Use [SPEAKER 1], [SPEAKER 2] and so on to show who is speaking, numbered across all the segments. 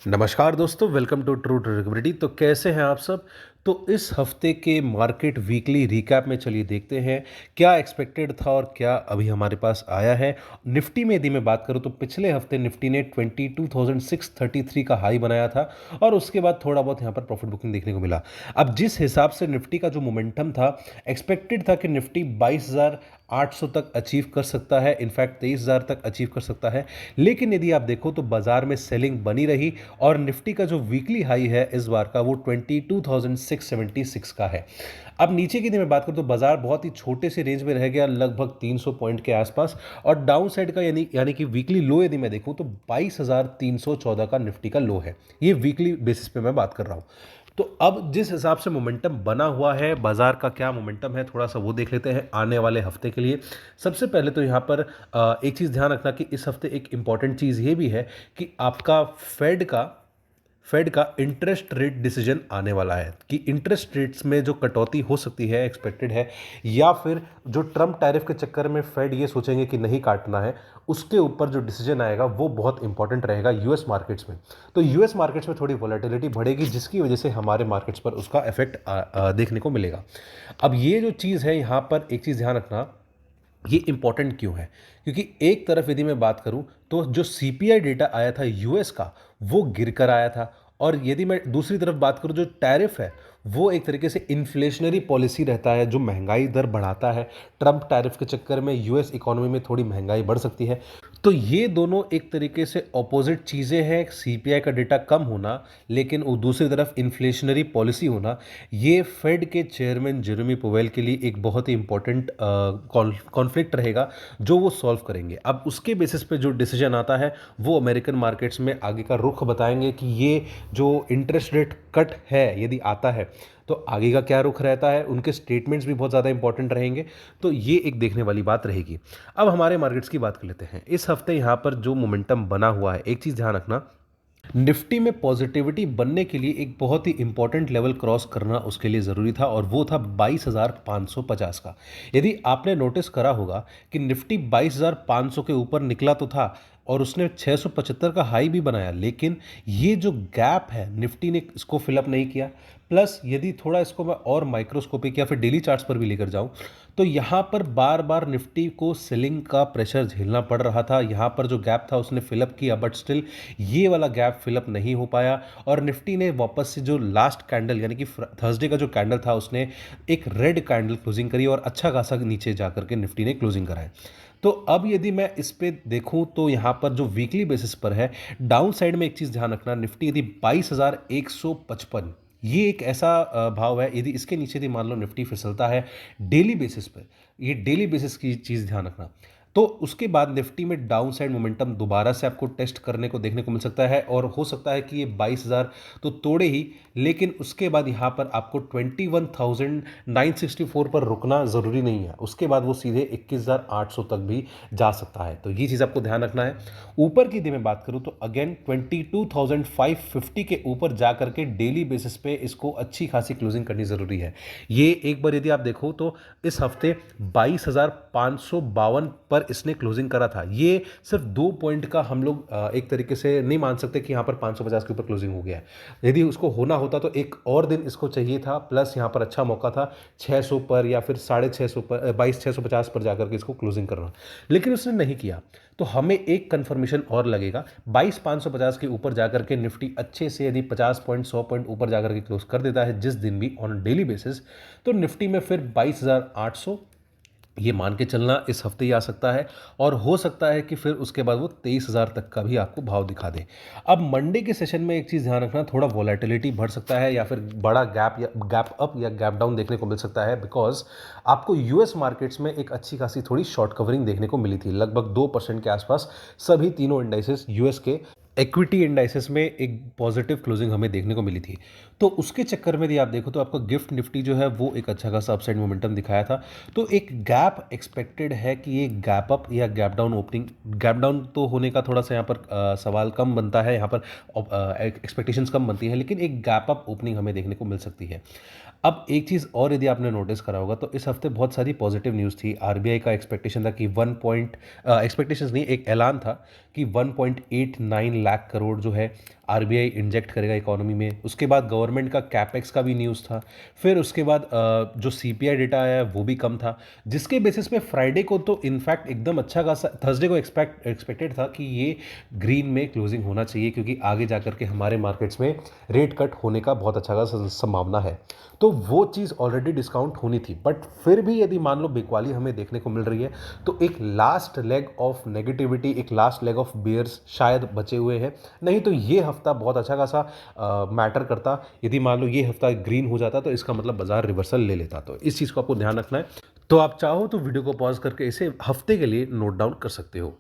[SPEAKER 1] नमस्कार दोस्तों, welcome to true ट्रेडिबिलिटी। तो कैसे हैं आप सब। तो इस हफ्ते के मार्केट वीकली रिकैप में चलिए देखते हैं क्या एक्सपेक्टेड था और क्या अभी हमारे पास आया है। निफ्टी में यदि मैं बात करूं तो पिछले हफ्ते निफ्टी ने 22,633 का हाई बनाया था और उसके बाद थोड़ा बहुत यहां पर प्रॉफिट बुकिंग देखने को मिला। अब जिस हिसाब से निफ्टी का जो मोमेंटम था, एक्सपेक्टेड था कि निफ्टी 22,800 तक अचीव कर सकता है, इनफैक्ट 23,000 तक अचीव कर सकता है। लेकिन यदि आप देखो तो बाजार में सेलिंग बनी रही और निफ्टी का जो वीकली हाई है इस बार का वो 22,676 का है। अब नीचे की यदि मैं बात करूं तो बाजार बहुत ही छोटे से रेंज में रह गया, लगभग 300 पॉइंट के आसपास। और डाउन साइड का यानी यानी कि वीकली लो यदि मैं देखूं तो 22,314 का निफ्टी का लो है। ये वीकली बेसिस पे मैं बात कर रहा हूं। तो अब जिस हिसाब से मोमेंटम बना हुआ है, बाजार का क्या मोमेंटम है थोड़ा सा वो देख लेते हैं आने वाले हफ्ते के लिए। सबसे पहले तो यहाँ पर एक चीज़ ध्यान रखना कि इस हफ्ते एक इंपॉर्टेंट चीज़ ये भी है कि आपका फेड का इंटरेस्ट रेट डिसीजन आने वाला है कि इंटरेस्ट रेट्स में जो कटौती हो सकती है, एक्सपेक्टेड है, या फिर जो ट्रम्प टैरिफ के चक्कर में फेड ये सोचेंगे कि नहीं काटना है, उसके ऊपर जो डिसीजन आएगा वो बहुत इंपॉर्टेंट रहेगा यूएस मार्केट्स में। तो यूएस मार्केट्स में थोड़ी वॉलेटिलिटी बढ़ेगी जिसकी वजह से हमारे मार्केट्स पर उसका इफेक्ट देखने को मिलेगा। अब ये जो चीज़ है यहाँ पर एक चीज़ ध्यान रखना, ये इंपॉर्टेंट क्यों है? क्योंकि एक तरफ यदि मैं बात करूं तो जो सीपीआई डेटा आया था यूएस का वो गिर कर आया था, और यदि मैं दूसरी तरफ बात करूं जो टैरिफ है वो एक तरीके से इन्फ्लेशनरी पॉलिसी रहता है जो महंगाई दर बढ़ाता है। ट्रम्प टैरिफ के चक्कर में यूएस इकोनॉमी में थोड़ी महंगाई बढ़ सकती है। तो ये दोनों एक तरीके से ऑपोजिट चीज़ें हैं, सीपीआई का डेटा कम होना लेकिन वो दूसरी तरफ इन्फ्लेशनरी पॉलिसी होना। ये फेड के चेयरमैन जेरेमी पोवेल के लिए एक बहुत ही इंपॉर्टेंट कॉन्फ्लिक्ट रहेगा जो वो सॉल्व करेंगे। अब उसके बेसिस पे जो डिसीजन आता है वो अमेरिकन मार्केट्स में आगे का रुख बताएंगे कि ये जो इंटरेस्ट रेट कट है यदि आता है तो आगे का क्या रुख रहता है। उनके स्टेटमेंट्स भी बहुत ज़्यादा इंपॉर्टेंट रहेंगे, तो ये एक देखने वाली बात रहेगी। अब हमारे मार्केट्स की बात कर लेते हैं। इस हफ्ते यहाँ पर जो मोमेंटम बना हुआ है, एक चीज़ ध्यान रखना, निफ्टी में पॉजिटिविटी बनने के लिए एक बहुत ही इंपॉर्टेंट लेवल क्रॉस करना उसके लिए ज़रूरी था और वो था 22,550 का। यदि आपने नोटिस करा होगा कि निफ्टी 22,500 के ऊपर निकला तो था और उसने 675 का हाई भी बनाया, लेकिन ये जो गैप है निफ्टी ने इसको फिलअप नहीं किया। प्लस यदि थोड़ा इसको मैं और माइक्रोस्कोपिक या फिर डेली चार्ट्स पर भी लेकर जाऊं तो यहाँ पर बार बार निफ्टी को सेलिंग का प्रेशर झेलना पड़ रहा था। यहाँ पर जो गैप था उसने फिलअप किया बट स्टिल ये वाला गैप फिलअप नहीं हो पाया और निफ्टी ने वापस से जो लास्ट कैंडल यानी कि थर्सडे का जो कैंडल था उसने एक रेड कैंडल क्लोजिंग करी और अच्छा खासा नीचे जाकर के निफ्टी ने क्लोजिंग कराए। तो अब यदि मैं इस पे देखूं तो यहाँ पर जो वीकली बेसिस पर है, डाउन साइड में एक चीज़ ध्यान रखना, निफ्टी यदि 22,155 ये एक ऐसा भाव है, यदि इसके नीचे यदि मान लो निफ्टी फिसलता है डेली बेसिस पर, ये डेली बेसिस की चीज़ ध्यान रखना, तो उसके बाद निफ्टी में डाउन साइड मोमेंटम दोबारा से आपको टेस्ट करने को देखने को मिल सकता है और हो सकता है कि ये 22,000 तो तोड़े ही, लेकिन उसके बाद यहाँ पर आपको 21,964 पर रुकना ज़रूरी नहीं है। उसके बाद वो सीधे 21,800 तक भी जा सकता है, तो ये चीज़ आपको ध्यान रखना है। ऊपर की यदि मैं बात करूँ तो अगेन 22,550 के ऊपर जा करके डेली बेसिस पे इसको अच्छी खासी क्लोजिंग करनी ज़रूरी है। ये एक बार यदि आप देखो तो इस हफ्ते 22,552 पर इसने क्लोजिंग करा था। ये सिर्फ 2 पॉइंट का हम लोग एक तरीके से नहीं मान सकते कि यहाँ पर 550 के ऊपर क्लोजिंग हो गया है। यदि उसको होना होता तो एक और दिन इसको चाहिए था, प्लस यहाँ पर अच्छा मौका था 600 पर या फिर 650 पर, 22,650 पर जाकर के इसको क्लोजिंग करना, लेकिन उसने नहीं किया। तो हमें एक कंफर्मेशन और लगेगा, 22,550 के ऊपर जाकर के निफ्टी अच्छे से यदि 50 पॉइंट 100 पॉइंट ऊपर जाकर के क्लोज कर देता है जिस दिन भी ऑन डेली बेसिस, तो निफ्टी में फिर 22,800 ये मान के चलना इस हफ्ते ही आ सकता है और हो सकता है कि फिर उसके बाद वो 23,000 तक का भी आपको भाव दिखा दे। अब मंडे के सेशन में एक चीज़ ध्यान रखना, थोड़ा वॉलेटिलिटी बढ़ सकता है या फिर बड़ा गैप या गैप अप या गैप डाउन देखने को मिल सकता है, बिकॉज आपको यूएस मार्केट्स में एक अच्छी खासी थोड़ी शॉर्ट कवरिंग देखने को मिली थी, लगभग 2% के आसपास सभी तीनों इंडाइसेस यूएस के इक्विटी इंडाइसेस में एक पॉजिटिव क्लोजिंग हमें देखने को मिली थी। तो उसके चक्कर में यदि आप देखो तो आपका गिफ्ट निफ्टी जो है वो एक अच्छा खासा अपसाइड मोमेंटम दिखाया था। तो एक गैप एक्सपेक्टेड है कि ये गैप अप या gap down opening, gap down तो होने का थोड़ा सा यहाँ पर सवाल कम बनता है, यहाँ पर एक्सपेक्टेशंस कम बनती है, लेकिन एक गैप अप ओपनिंग हमें देखने को मिल सकती है। अब एक चीज़ और यदि आपने नोटिस करा होगा तो इस हफ्ते बहुत सारी पॉजिटिव न्यूज़ थी। आरबीआई का एक्सपेक्टेशन था कि 1 पॉइंट एक्सपेक्टेशंस नहीं, एक ऐलान था कि 1.89 लाख करोड़ जो है आरबीआई इंजेक्ट करेगा इकोनॉमी में। उसके बाद गवर्नमेंट का कैपेक्स का भी न्यूज़ था। फिर उसके बाद जो सीपीआई डेटा आया है वो भी कम था, जिसके बेसिस पे फ्राइडे को तो इनफैक्ट एकदम अच्छा खासा, थर्सडे को एक्सपेक्टेड था कि ये ग्रीन में क्लोजिंग होना चाहिए, क्योंकि आगे जाकर के हमारे मार्केट्स में रेट कट होने का बहुत अच्छा खासा संभावना है। तो वो चीज़ ऑलरेडी डिस्काउंट होनी थी, बट फिर भी यदि मान लो बिकवाली हमें देखने को मिल रही है तो एक लास्ट लेग ऑफ नेगेटिविटी, एक लास्ट लेग ऑफ बियर्स शायद बचे हुए हैं। नहीं तो ये हफ्ता बहुत अच्छा खासा मैटर करता। यदि मान लो ये हफ्ता ग्रीन हो जाता तो इसका मतलब बाजार रिवर्सल ले लेता। तो इस चीज़ को आपको ध्यान रखना है। तो आप चाहो तो वीडियो को पॉज करके इसे हफ्ते के लिए नोट डाउन कर सकते हो।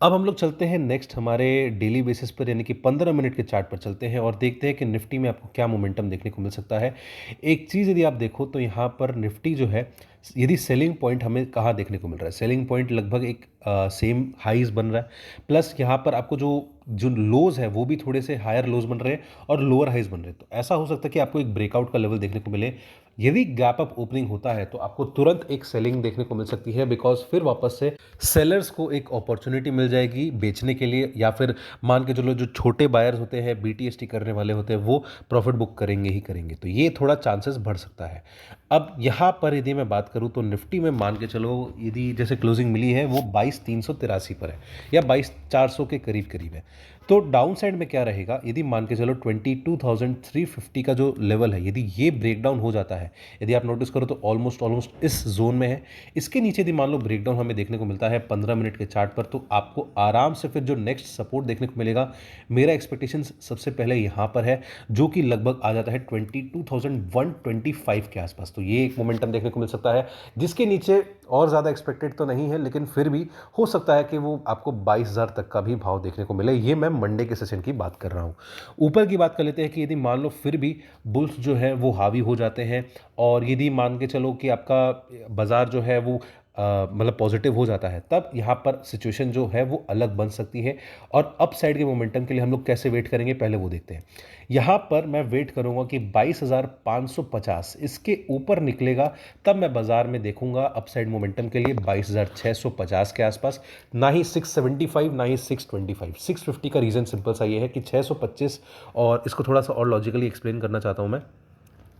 [SPEAKER 1] अब हम लोग चलते हैं नेक्स्ट हमारे डेली बेसिस पर, यानी कि 15 मिनट के चार्ट पर चलते हैं और देखते हैं कि निफ्टी में आपको क्या मोमेंटम देखने को मिल सकता है। एक चीज़ यदि आप देखो तो यहाँ पर निफ्टी जो है, यदि सेलिंग पॉइंट हमें कहाँ देखने को मिल रहा है, सेलिंग पॉइंट लगभग एक सेम हाईज बन रहा है, प्लस यहाँ पर आपको जो जो लोज है वो भी थोड़े से हायर लोज बन रहे हैं और लोअर हाइज बन रहे हैं। तो ऐसा हो सकता है कि आपको एक ब्रेकआउट का लेवल देखने को मिले। यदि गैप अप ओपनिंग होता है तो आपको तुरंत एक सेलिंग देखने को मिल सकती है, बिकॉज फिर वापस से सेलर्स को एक अपॉर्चुनिटी मिल जाएगी बेचने के लिए, या फिर मान के चलो जो छोटे बायर्स होते हैं, बीटीएसटी करने वाले होते हैं, वो प्रॉफिट बुक करेंगे ही करेंगे। तो ये थोड़ा चांसेस बढ़ सकता है। अब यहाँ पर यदि मैं बात करूँ तो निफ्टी में मान के चलो यदि जैसे क्लोजिंग मिली है वो 22,383 पर है या 22,400 के करीब करीब है। तो डाउन साइड में क्या रहेगा, यदि मान के चलो 22,350 का जो लेवल है, यदि ये ब्रेकडाउन हो जाता है, यदि आप नोटिस करो तो ऑलमोस्ट इस जोन में है। इसके नीचे यदि मान लो ब्रेकडाउन हमें देखने को मिलता है 15 मिनट के चार्ट पर, तो आपको आराम से फिर जो नेक्स्ट सपोर्ट देखने को मिलेगा, मेरा एक्सपेक्टेशन सबसे पहले यहाँ पर है, जो कि लगभग आ जाता है 22,125 के आसपास। तो ये एक मोमेंटम देखने को मिल सकता है, जिसके नीचे और ज़्यादा एक्सपेक्टेड तो नहीं है, लेकिन फिर भी हो सकता है कि वो आपको 22,000 तक का भी भाव देखने को मिले। ये मैं मंडे के सेशन की बात कर रहा हूँ। ऊपर की बात कर लेते हैं कि यदि मान लो फिर भी बुल्स जो है वो हावी हो जाते हैं, और यदि मान के चलो कि आपका बाजार जो है वो मतलब पॉजिटिव हो जाता है, तब यहाँ पर सिचुएशन जो है वो अलग बन सकती है। और अप साइड के मोमेंटम के लिए हम लोग कैसे वेट करेंगे, पहले वो देखते हैं। यहाँ पर मैं वेट करूँगा कि 22,550 इसके ऊपर निकलेगा, तब मैं बाजार में देखूंगा अप साइड मोमेंटम के लिए 22,650 के आसपास। ना ही 675, ना ही 625, 650 का रीज़न सिंपल सा ये है कि 625, और इसको थोड़ा सा और लॉजिकली एक्सप्लेन करना चाहता हूँ मैं।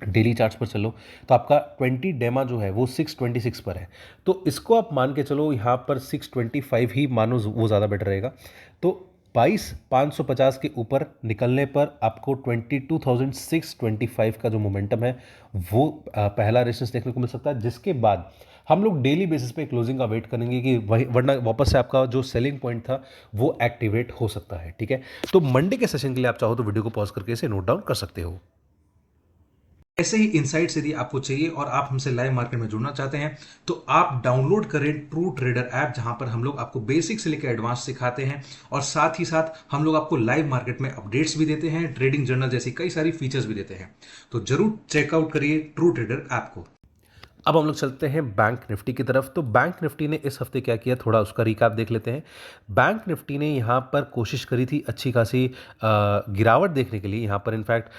[SPEAKER 1] डेली चार्ट्स पर चलो तो आपका 20 डेमा जो है वो 626 पर है, तो इसको आप मान के चलो यहाँ पर 625 ही मानो, वो ज़्यादा बेटर रहेगा। तो 22,550 के ऊपर निकलने पर आपको 22,625 का जो मोमेंटम है वो पहला रेजिस्टेंस देखने को मिल सकता है, जिसके बाद हम लोग डेली बेसिस पे क्लोजिंग का वेट करेंगे कि वही, वरना वापस से आपका जो सेलिंग पॉइंट था वो एक्टिवेट हो सकता है। ठीक है, तो मंडे के सेशन के लिए आप चाहो तो वीडियो को पॉज करके इसे नोट डाउन कर सकते हो।
[SPEAKER 2] ऐसे ही इनसाइट्स यदि आपको चाहिए और आप हमसे लाइव मार्केट में जुड़ना चाहते हैं तो आप डाउनलोड करें ट्रू ट्रेडर ऐप, जहां पर हम लोग आपको बेसिक से लेकर एडवांस सिखाते हैं, और साथ ही साथ हम लोग आपको लाइव मार्केट में अपडेट्स भी देते हैं, ट्रेडिंग जर्नल जैसी कई सारी फीचर्स भी देते हैं। तो जरूर चेकआउट करिए ट्रू ट्रेडर ऐप को।
[SPEAKER 1] अब हम लोग चलते हैं बैंक निफ्टी की तरफ। तो बैंक निफ्टी ने इस हफ्ते क्या किया, थोड़ा उसका रिकैप देख लेते हैं। बैंक निफ्टी ने यहाँ पर कोशिश करी थी अच्छी खासी गिरावट देखने के लिए। यहाँ पर इनफैक्ट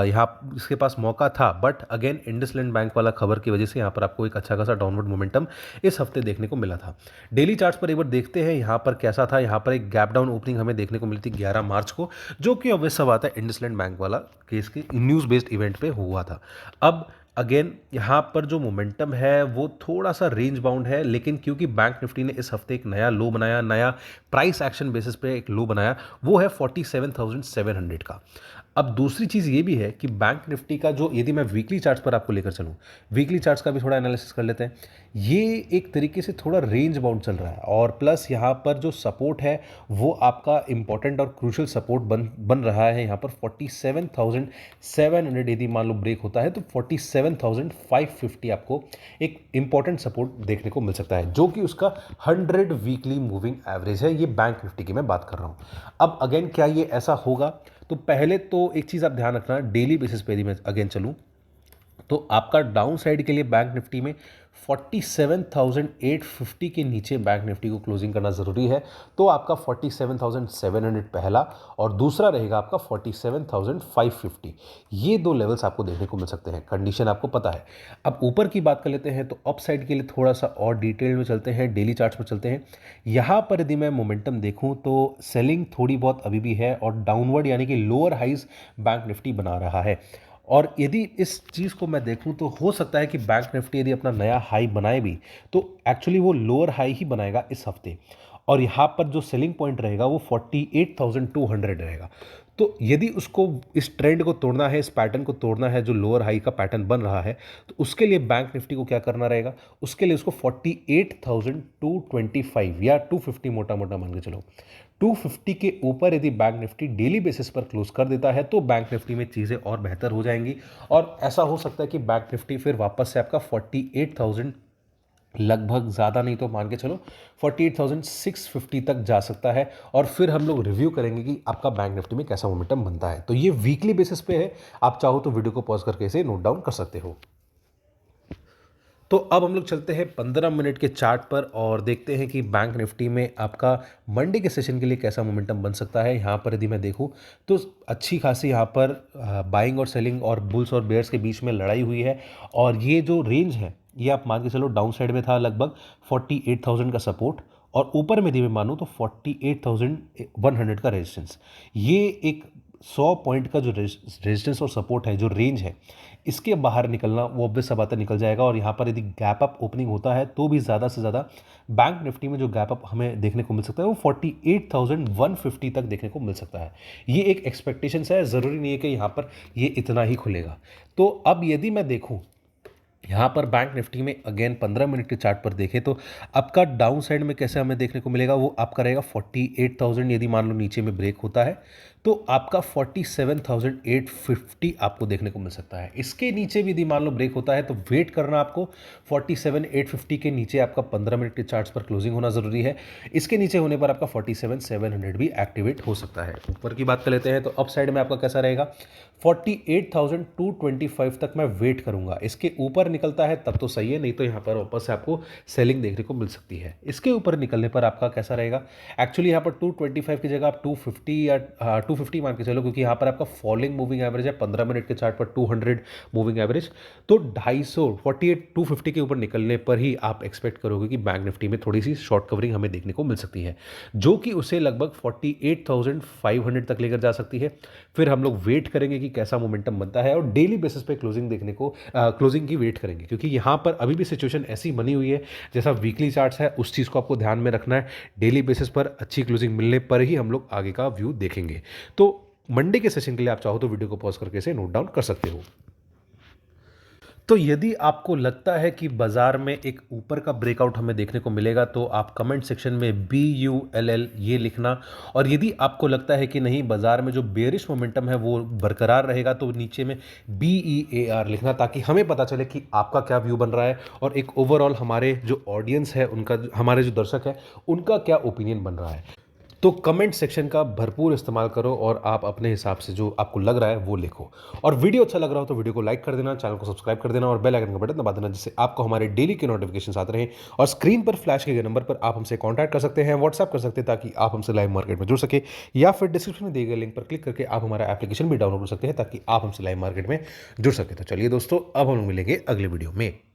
[SPEAKER 1] यहाँ इसके पास मौका था, बट अगेन इंडसलैंड बैंक वाला खबर की वजह से यहाँ पर आपको एक अच्छा खासा डाउनवर्ड मोमेंटम इस हफ्ते देखने को मिला था। डेली चार्ट्स पर एक बार देखते हैं यहाँ पर कैसा था। यहाँ पर एक गैप डाउन ओपनिंग हमें देखने को मिली थी 11 मार्च को, जो कि ऑब्वियस सा बात है इंडसलैंड बैंक वाला केस के न्यूज़ बेस्ड इवेंट पे हुआ था। अब अगेन यहाँ पर जो मोमेंटम है वो थोड़ा सा रेंज बाउंड है, लेकिन क्योंकि बैंक निफ्टी ने इस हफ्ते एक नया लो बनाया, नया प्राइस एक्शन बेसिस पे एक लो बनाया, वो है 47,700 का। अब दूसरी चीज़ ये भी है कि बैंक निफ्टी का जो, यदि मैं वीकली चार्ट्स पर आपको लेकर चलूँ, वीकली चार्ट्स का भी थोड़ा एनालिसिस कर लेते हैं। ये एक तरीके से थोड़ा रेंज बाउंड चल रहा है, और प्लस यहाँ पर जो सपोर्ट है वो आपका इंपॉर्टेंट और क्रूशल सपोर्ट बन रहा है। यहाँ पर 47,700 यदि मान लो ब्रेक होता है तो 47,550 आपको एक इंपॉर्टेंट सपोर्ट देखने को मिल सकता है, जो कि उसका 100 वीकली मूविंग एवरेज है। ये बैंक निफ्टी की मैं बात कर रहा हूँ। अब अगेन क्या ये ऐसा होगा, तो पहले तो एक चीज़ आप ध्यान रखना, डेली बेसिस पे यदि मैं अगेन चलूँ तो आपका डाउन साइड के लिए बैंक निफ्टी में 47,850 के नीचे बैंक निफ्टी को क्लोजिंग करना ज़रूरी है। तो आपका 47,700 पहला और दूसरा रहेगा आपका 47,550। ये दो लेवल्स आपको देखने को मिल सकते हैं। कंडीशन आपको पता है। अब ऊपर की बात कर लेते हैं तो अप साइड के लिए थोड़ा सा और डिटेल में चलते हैं, डेली चार्ट्स में चलते हैं। यहाँ पर यदि मैं मोमेंटम देखूँ तो सेलिंग थोड़ी बहुत अभी भी है और डाउनवर्ड यानी कि लोअर हाइज बैंक निफ्टी बना रहा है। और यदि इस चीज़ को मैं देखूं तो हो सकता है कि बैंक निफ्टी यदि अपना नया हाई बनाए भी तो एक्चुअली वो लोअर हाई ही बनाएगा इस हफ्ते। और यहाँ पर जो सेलिंग पॉइंट रहेगा वो 48,200 रहेगा। तो यदि उसको इस ट्रेंड को तोड़ना है, इस पैटर्न को तोड़ना है जो लोअर हाई का पैटर्न बन रहा है, तो उसके लिए बैंक निफ्टी को क्या करना रहेगा, उसके लिए उसको 48,225 या 250 मोटा मोटा मान के चलो 250 के ऊपर यदि बैंक निफ्टी डेली बेसिस पर क्लोज कर देता है तो बैंक निफ्टी में चीज़ें और बेहतर हो जाएंगी। और ऐसा हो सकता है कि बैंक निफ्टी फिर वापस से आपका 48,000 लगभग ज़्यादा नहीं तो मान के चलो 48,650 तक जा सकता है। और फिर हम लोग रिव्यू करेंगे कि आपका बैंक निफ्टी में कैसा मोमेंटम बनता है। तो ये वीकली बेसिस पे है, आप चाहो तो वीडियो को पॉज करके इसे नोट डाउन कर सकते हो। तो अब हम लोग चलते हैं 15 मिनट के चार्ट पर और देखते हैं कि बैंक निफ्टी में आपका मंडे के सेशन के लिए कैसा मोमेंटम बन सकता है। यहाँ पर यदि मैं देखूँ तो अच्छी खासी यहाँ पर बाइंग और सेलिंग और बुल्स और बेयर्स के बीच में लड़ाई हुई है। और ये जो रेंज है ये आप मान के चलो डाउन साइड में था लगभग 48,000 का सपोर्ट और ऊपर में यदि मैं मानूँ तो 48,100 का रेजिस्टेंस। ये एक 100 पॉइंट का जो रेजिस्टेंस और सपोर्ट है, जो रेंज है, इसके बाहर निकलना वो ऑब्वियस सा बात है निकल जाएगा। और यहाँ पर यदि गैप अप ओपनिंग होता है तो भी ज़्यादा से ज़्यादा बैंक निफ्टी में जो गैप अप हमें देखने को मिल सकता है वो 48,150 तक देखने को मिल सकता है। ये एक एक्सपेक्टेशंस है, ज़रूरी नहीं है कि यहाँ पर ये इतना ही खुलेगा। तो अब यदि मैं देखूँ यहाँ पर बैंक निफ्टी में अगेन 15 मिनट के चार्ट पर देखें तो आपका डाउन साइड में कैसे हमें देखने को मिलेगा, वो आपका रहेगा 48,000। यदि मान लो नीचे में ब्रेक होता है तो आपका 47,850 आपको देखने को मिल सकता है। इसके नीचे भी यदि मान लो ब्रेक होता है तो वेट करना आपको 47,850 के नीचे आपका 15 मिनट के चार्ट्स पर क्लोजिंग होना ज़रूरी है। इसके नीचे होने पर आपका 47,700 भी एक्टिवेट हो सकता है। ऊपर की बात कर लेते हैं तो अप साइड में आपका कैसा रहेगा, 48,225 तक मैं वेट करूंगा। इसके ऊपर निकलता है तब तो सही है, नहीं तो यहाँ पर वापस से आपको सेलिंग देखने को मिल सकती है। इसके ऊपर निकलने पर आपका कैसा रहेगा, एक्चुअली यहाँ पर 225 की जगह आप 250 या 250 मान के चलो, क्योंकि यहाँ पर आपका फॉलिंग मूविंग एवरेज है 15 मिनट के चार्ट पर 200 मूविंग एवरेज। तो 250 250 के ऊपर निकलने पर ही आप एक्सपेक्ट करोगे कि बैंक निफ्टी में थोड़ी सी शॉर्ट कवरिंग हमें देखने को मिल सकती है, जो कि उसे लगभग 48,500 तक लेकर जा सकती है। फिर हम लोग वेट करेंगे कि कैसा मोमेंटम बनता है और डेली बेसिस पे क्लोजिंग देखने को क्लोजिंग की वेट करेंगे, क्योंकि यहाँ पर अभी भी सिचुएशन ऐसी बनी हुई है जैसा वीकली चार्ट्स है उस चीज़ को आपको ध्यान में रखना है। डेली बेसिस पर अच्छी क्लोजिंग मिलने पर ही हम लोग आगे का व्यू देखेंगे। तो मंडे के सेशन के लिए आप चाहो तो वीडियो को पॉज करके इसे नोट डाउन कर सकते हो। तो यदि आपको लगता है कि बाजार में एक ऊपर का ब्रेकआउट हमें देखने को मिलेगा तो आप कमेंट सेक्शन में BULL ये लिखना। और यदि आपको लगता है कि नहीं बाजार में जो बेयरिश मोमेंटम है वो बरकरार रहेगा तो नीचे में BEAR लिखना, ताकि हमें पता चले कि आपका क्या व्यू बन रहा है और एक ओवरऑल हमारे जो ऑडियंस है उनका, हमारे जो दर्शक है उनका क्या ओपिनियन बन रहा है। तो कमेंट सेक्शन का भरपूर इस्तेमाल करो और आप अपने हिसाब से जो आपको लग रहा है वो लिखो। और वीडियो अच्छा लग रहा हो तो वीडियो को लाइक कर देना, चैनल को सब्सक्राइब कर देना और बेल आइकन का बटन दबा देना, जिससे आपको हमारे डेली के नोटिफिकेशन आते रहें। और स्क्रीन पर फ्लैश किए गए नंबर पर आप हमसे कॉन्टैक्ट कर सकते हैं, व्हाट्सएप कर सकते हैं, ताकि आप हमसे लाइव मार्केट में जुड़ सके, या फिर डिस्क्रिप्शन में दिए गए लिंक पर क्लिक करके आप हमारा एप्लीकेशन भी डाउनलोड कर सकते हैं ताकि आप हमसे लाइव मार्केट में जुड़ सके। तो चलिए दोस्तों, अब हम मिलेंगे अगले वीडियो में।